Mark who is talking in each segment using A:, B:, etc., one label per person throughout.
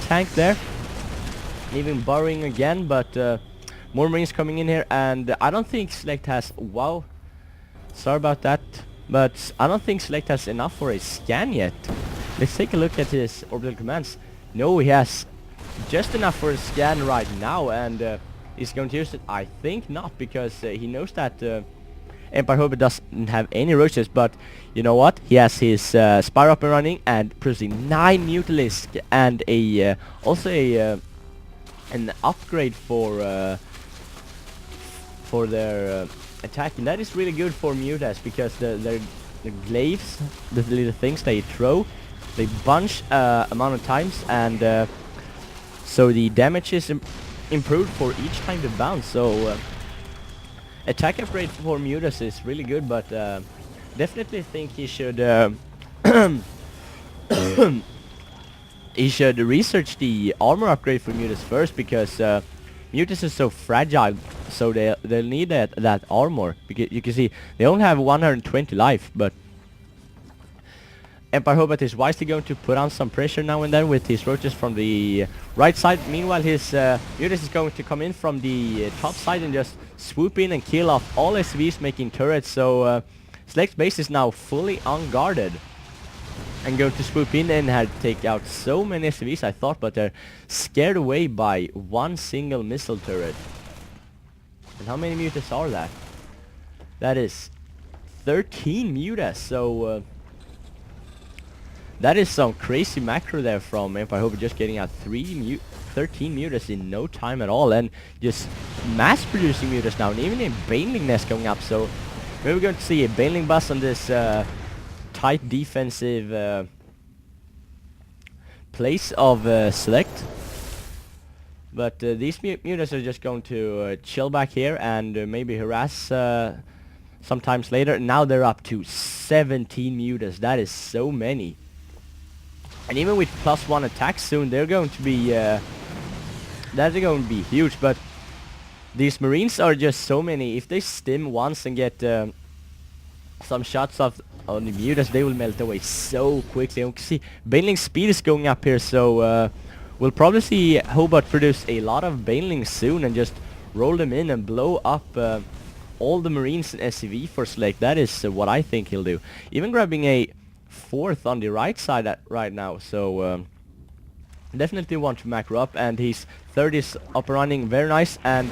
A: tank there. Even burrowing again, but more marines coming in here, and I don't think SeleCT has... Wow. Sorry about that. But I don't think SeleCT has enough for a scan yet. Let's take a look at his orbital commands. No, he has just enough for a scan right now, and he's going to use it. I think not, because he knows that Empirehobot doesn't have any roaches, but you know what? He has his Spire up and running and producing 9 Mutalisk and a also a an upgrade for their attack, and that is really good for Mutas, because the glaives, the little things they throw, they bunch amount of times, and so the damage is improved for each time they bounce. So attack upgrade for Mutas is really good, but definitely think he should he should research the armor upgrade for Mutas first, because Mutas is so fragile, so they'll need that armor. Because you can see they only have 120 life, but Empirehobot is wisely going to put on some pressure now and then with his roaches from the right side. Meanwhile, his Mutas is going to come in from the top side and just swoop in and kill off all SCVs making turrets. So SeleCT's base is now fully unguarded. I'm going to swoop in and take out so many SCVs, I thought, but they're scared away by one single missile turret. And how many Mutas are that? That is 13 Mutas, so that is some crazy macro there from Empirehobot, just getting out 13 Mutas in no time at all, and just mass producing Mutas now, and even a Baneling nest going up. So maybe we're going to see a Baneling bus on this tight defensive place of SeleCT. But these Mutas are just going to chill back here and maybe harass sometimes later. Now they're up to 17 Mutas. That is so many. And even with +1 attack soon, they're going to be that's going to be huge. But these Marines are just so many. If they stim once and get some shots on the Mutas, they will melt away so quickly. You can see Baneling speed is going up here, so we'll probably see Hobot produce a lot of Banelings soon and just roll them in and blow up all the Marines and SCV for SeleCT. That is what I think he'll do. Even grabbing a 4th on the right side right now, so definitely want to macro up, and his 3rd is up and running, very nice, and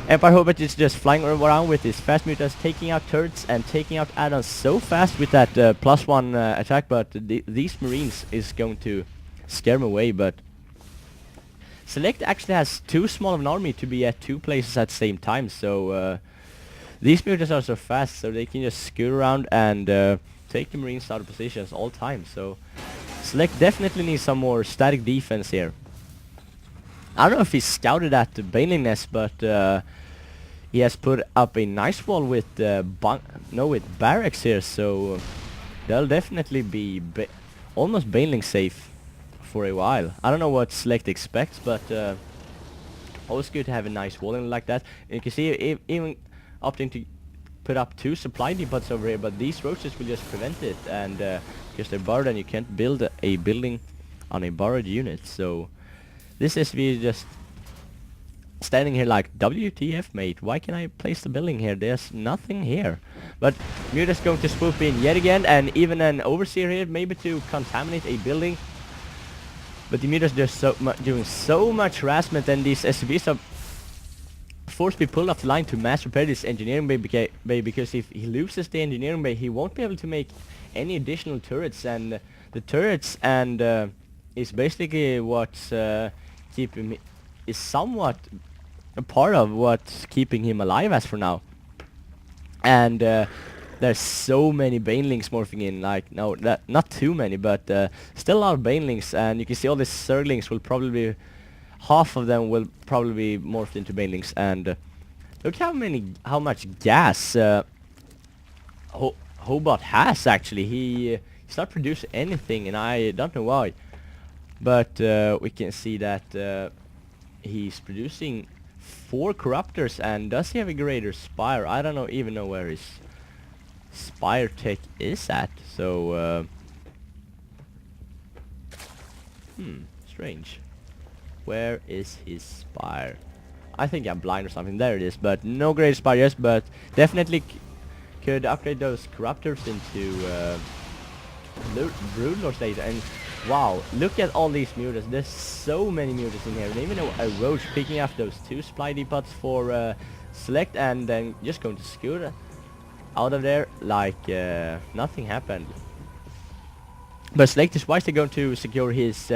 A: Empirehobot is just flying around with his fast Mutas, taking out turrets and taking out add-ons so fast with that +1 attack, but these Marines is going to scare him away. But SeleCT actually has too small of an army to be at 2 places at the same time, so these Mutas are so fast, so they can just scoot around and take the Marines out of positions all time. So SeleCT definitely needs some more static defense here. I don't know if he scouted at the Baneling nest, but he has put up a nice wall with with barracks here, so they'll definitely be almost Baneling safe for a while. I don't know what SeleCT expects, but always good to have a nice wall in like that. And you can see even opting to put up 2 supply depots over here, but these roaches will just prevent it, and because they're borrowed and you can't build a building on a borrowed unit. So this SV is just standing here like, WTF mate, why can I place the building here? There's nothing here. But Muta's going to swoop in yet again, and even an overseer here maybe to contaminate a building. But the Muta's just doing so much harassment, and these SCVs are forced to be pulled off the line to mass repair this engineering bay, because if he loses the engineering bay, he won't be able to make any additional turrets, and the turrets and is basically what's keeping is somewhat a part of what's keeping him alive as for now. And there's so many Banelings morphing in, like, no, not too many, but still a lot of Banelings, and you can see all these Zerglings will probably, half of them will probably be morphed into Banelings. And look how much gas Hobot has actually. He's not producing anything, and I don't know why. But we can see that he's producing 4 Corruptors, and does he have a greater Spire? I don't even know where his Spire tech is at. So Strange. Where is his spire? I think I'm blind or something. There it is, but no great spire yet, but definitely could upgrade those corruptors into broodlords later. And wow, look at all these mutants. There's so many mutants in here, and even a roach picking up those 2 supply depots for select, and then just going to scoot out of there like nothing happened. But select is wisely going to secure his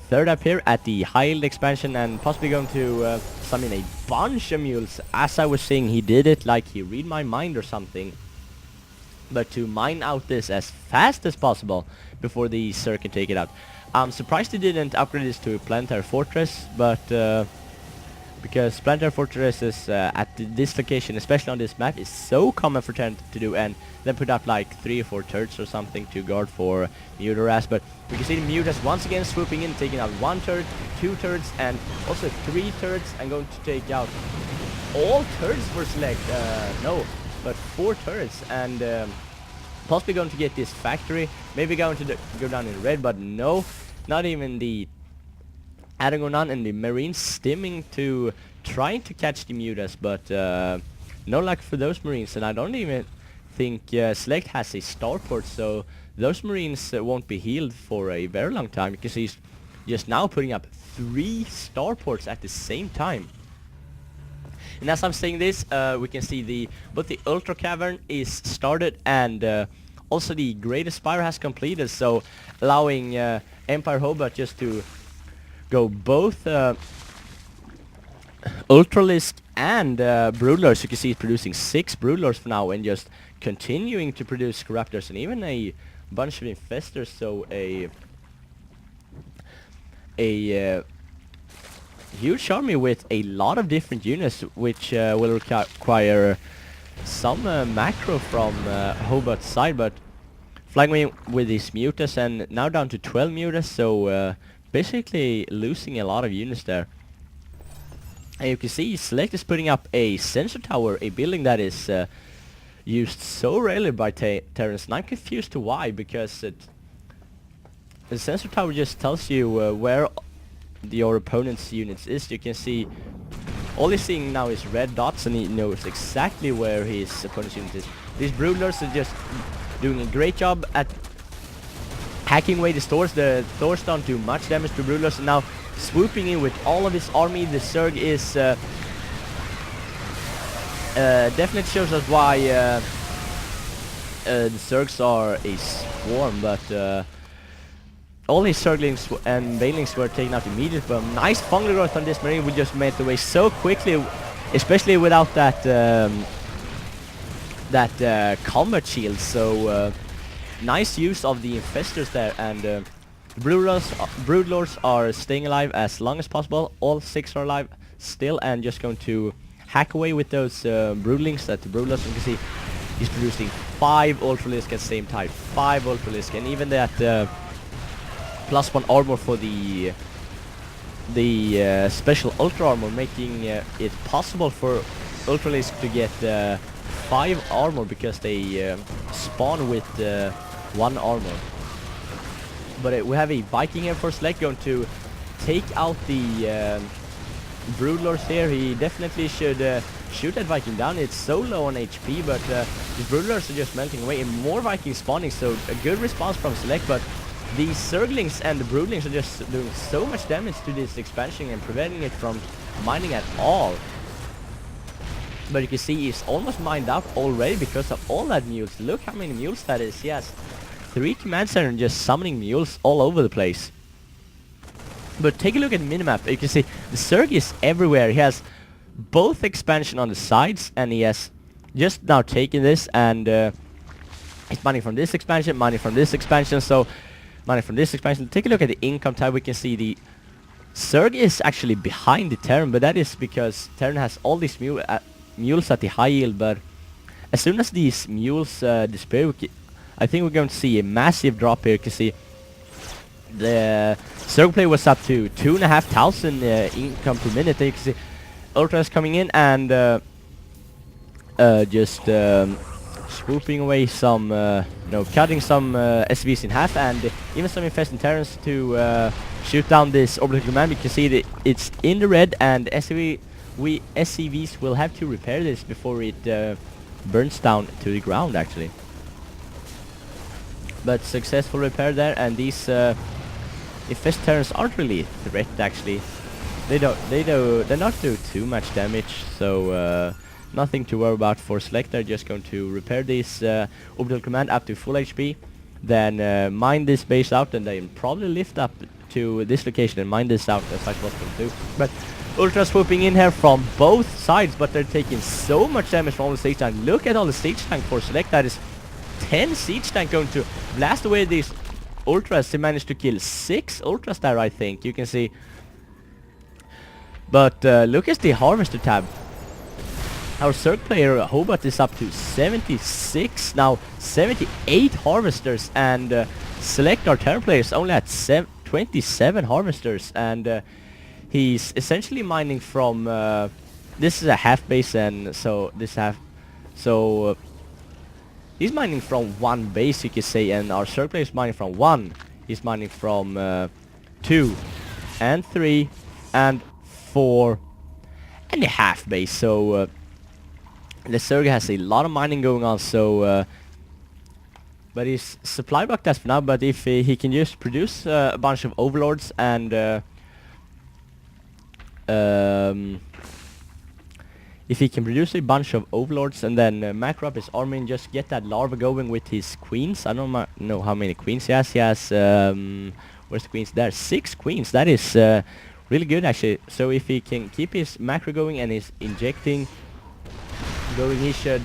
A: third up here at the high yield expansion, and possibly going to summon a bunch of mules. As I was saying, he did it like he read my mind or something. But to mine out this as fast as possible before the Zerg can take it out. I'm surprised he didn't upgrade this to Planetary Fortress, but because Planetary Fortress is at this location, especially on this map, is so common for Terran to do, and then put up like 3 or 4 turrets or something to guard for Mutaras. But we can see the Mutas once again swooping in, taking out 1 turret, 2 turrets, and also 3 turrets, and going to take out all turrets for select. No, but 4 turrets, and possibly going to get this factory. Maybe going to go down in red, but no, not even the Aragonan and the Marines stimming to trying to catch the Mutas, but no luck for those Marines. And I don't even think Select has a starport, so those Marines won't be healed for a very long time, because he's just now putting up 3 starports at the same time. And as I'm saying this, we can see both the Ultra Cavern is started, and also the Greatest Spire has completed, so allowing Empirehobot just to go both Ultralisk and Broodlords. You can see it's producing 6 Broodlords for now, and just continuing to produce Corruptors and even a bunch of Infestors, so a huge army with a lot of different units, which will require some macro from Hobot's side, but flying away with these Mutas, and now down to 12 Mutas, so basically losing a lot of units there. And you can see Select is putting up a sensor tower, a building that is used so rarely by Terrans, and I'm confused to why, because the sensor tower just tells you where your opponent's units is. You can see all he's seeing now is red dots, and he knows exactly where his opponent's unit is. These Broodlords are just doing a great job at hacking away the stores. The stores don't do much damage to Broodlords, and now swooping in with all of his army. The Zerg is definitely shows us why the Zergs are a swarm, but all his Zerglings and Banelings were taken out immediately. But nice fungal growth on this Marine. We just made the way so quickly, especially without that combat shield. So nice use of the Infestors there, and Broodlords are staying alive as long as possible. All 6 are alive still, and just going to hack away with those Broodlings. That the Broodlords, you can see he's producing 5 Ultralisk at the same time, 5 Ultralisk, and even that +1 armor for the special Ultra armor, making it possible for Ultralisk to get 5 armor, because they spawn with 1 armor. But we have a Viking here for Select, going to take out the Broodlords here. He definitely should shoot that Viking down. It's so low on HP, but the Broodlords are just melting away, and more Vikings spawning, so a good response from Select. But the Zerglings and the Broodlings are just doing so much damage to this expansion and preventing it from mining at all. But you can see he's almost mined out already because of all that mules. Look how many mules that is. He has 3 command centers and just summoning mules all over the place. But take a look at the minimap. You can see the Zerg is everywhere. He has both expansion on the sides, and he has just now taken this, and he's mining from this expansion, mining from this expansion, so mining from this expansion. Take a look at the income type. We can see the Zerg is actually behind the Terran, but that is because Terran has all these mules at the high yield. But as soon as these mules disappear, I think we're going to see a massive drop here. You can see the Zerg play was up to 2,500 income per minute. You can see Ultras coming in and just swooping away some, cutting some SCVs in half, and even some infested Terrans to shoot down this orbital command. You can see that it's in the red, and SCVs will have to repair this before it burns down to the ground, actually. But successful repair there, and these infested Terrans aren't really a threat, actually. They not do too much damage, so nothing to worry about for SeleCT. They're just going to repair this orbital command up to full HP, then mine this base out, and then probably lift up to this location and mine this out as much as possible too. But Ultra swooping in here from both sides, but they're taking so much damage from all the siege tank. Look at all the siege tank for SeleCT. That is 10 siege tank going to blast away these Ultras. They managed to kill 6 Ultras there, I think. You can see. But look at the Harvester tab. Our Zerg player Hobot is up to 76 now, 78 Harvesters, and SeleCT, our Terran player, is only at 27 Harvesters, and he's essentially mining from this is a half base, and so this half, so he's mining from one base, you could say, and our Zerg player is mining from 1. He's mining from 2 and 3 and 4 and a half base, so the Zerg has a lot of mining going on, so but he's supply blocked as for now. But if he can just produce a bunch of overlords, and if he can produce a bunch of overlords and then macro up his army and just get that larva going with his queens. I don't know how many queens he has. He has where's the queens? There, 6 queens. That is really good, actually. So if he can keep his macro going and his injecting going, he should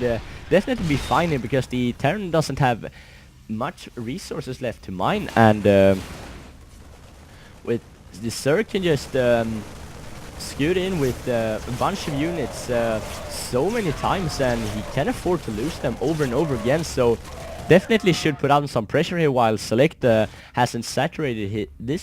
A: definitely be fine here, because the Terran doesn't have much resources left to mine, and with the Zerg can just scoot in with a bunch of units so many times, and he can afford to lose them over and over again. So definitely should put on some pressure here, while SeleCT hasn't saturated this